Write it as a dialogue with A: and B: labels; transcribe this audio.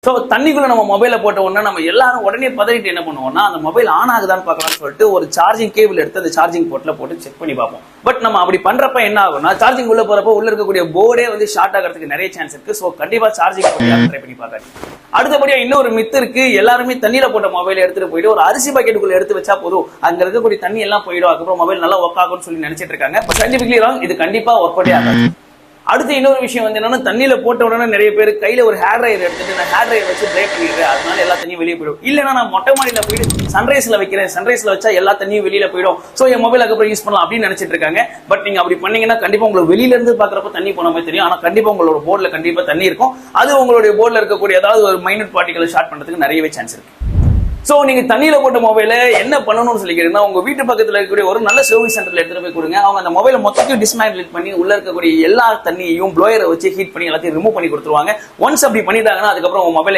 A: So தண்ணிக்குள்ள நம்ம மொபைலை போட்ட உடனே நம்ம எல்லாரும் உடனே பதறிட்டு என்ன பண்ணுவோம்னா அந்த மொபைல் ஆன் ஆகுதான்னு பார்க்கலாம்னு சொல்லிட்டு ஒரு சார்ஜிங் கேபிள் எடுத்து அந்த சார்ஜிங் போர்ட்ல போட்டு செக் பண்ணி பார்ப்போம். பட் நம்ம அப்படி பண்றப்ப என்ன ஆகும்னா சார்ஜிங் உள்ள போறப்ப உள்ள இருக்கக்கூடிய போர்டே வந்து ஷார்ட் ஆகிறதுக்கு நிறைய சான்ஸ் இருக்கு. ஸோ கண்டிப்பா சார்ஜிங் ட்ரை பண்ணி பார்க்காது. அடுத்தபடியா இன்னொரு மித்து இருக்கு. எல்லாருமே தண்ணியில போட்ட மொபைலை எடுத்துட்டு போயிட்டு ஒரு அரிசி பாக்கெட்டுக்குள்ள எடுத்து வச்சா போதும், அங்க இருக்கக்கூடிய தண்ணி எல்லாம் போயிடும், அதுக்கப்புறம் மொபைல் நல்லா ஒர்க் ஆகும்னு சொல்லி நினைச்சிட்டு இருக்காங்க. Scientifically wrong. இது கண்டிப்பா ஒர்க் அவுட் ஆகாது. அடுத்து இன்னொரு விஷயம் வந்து என்னன்னா தண்ணியில போட்ட உடனே நிறைய பேர் கையில ஒரு ஹேர் ட்ரையர் எடுத்துட்டு நான் ஹேர் ட்ரையர் வச்சு ட்ரை பண்ணிடுறேன், அதனால எல்லா தண்ணியும் வெளியே போயிடும். இல்லைன்னா நான் மொட்டை மாடியில போயிட்டு சன்ரைஸ்ல வைக்கிறேன், சன்ரைஸ்ல வச்சா எல்லா தண்ணியும் வெளியில போயிடும், சோ என் மொபைல் அதுக்கப்புறம் யூஸ் பண்ணலாம் அப்படின்னு நினைச்சிட்டு இருக்காங்க. பட் நீங்க அப்படி பண்ணீங்கன்னா கண்டிப்பா உங்களுக்கு வெளியில இருந்து பாக்குறப்ப தண்ணி போன மாதிரி தெரியும், ஆனா கண்டிப்பா உங்களோட போர்ட்ல கண்டிப்பா தண்ணி இருக்கும். அது உங்களுடைய போர்ட்ல இருக்கக்கூடிய ஏதாவது ஒரு மைனூட் பார்ட்டிகளை ஷார்ட் பண்றதுக்கு நிறையவே சான்ஸ் இருக்கு. சோ நீங்க தண்ணியில போட்ட மொபைல என்ன பண்ணணும்னு சொல்லிக்கிறீங்கன்னா உங்க வீட்டு பக்கத்துல இருக்கக்கூடிய ஒரு நல்ல சர்வீஸ் சென்டர்ல எடுத்துட்டு போய் கொடுங்க. அவங்க அந்த மொபைலை மொத்தத்தையும் டிஸ்மேண்டில் பண்ணி உள்ள இருக்கக்கூடிய எல்லா தண்ணியையும் ப்ளோயரை வச்சு ஹீட் பண்ணி எல்லாத்தையும் ரிமூவ் பண்ணி கொடுத்துருவாங்க. ஒன்ஸ் அப்படி பண்ணிட்டாங்கன்னா அதுக்கப்புறம் உங்க மொபைல்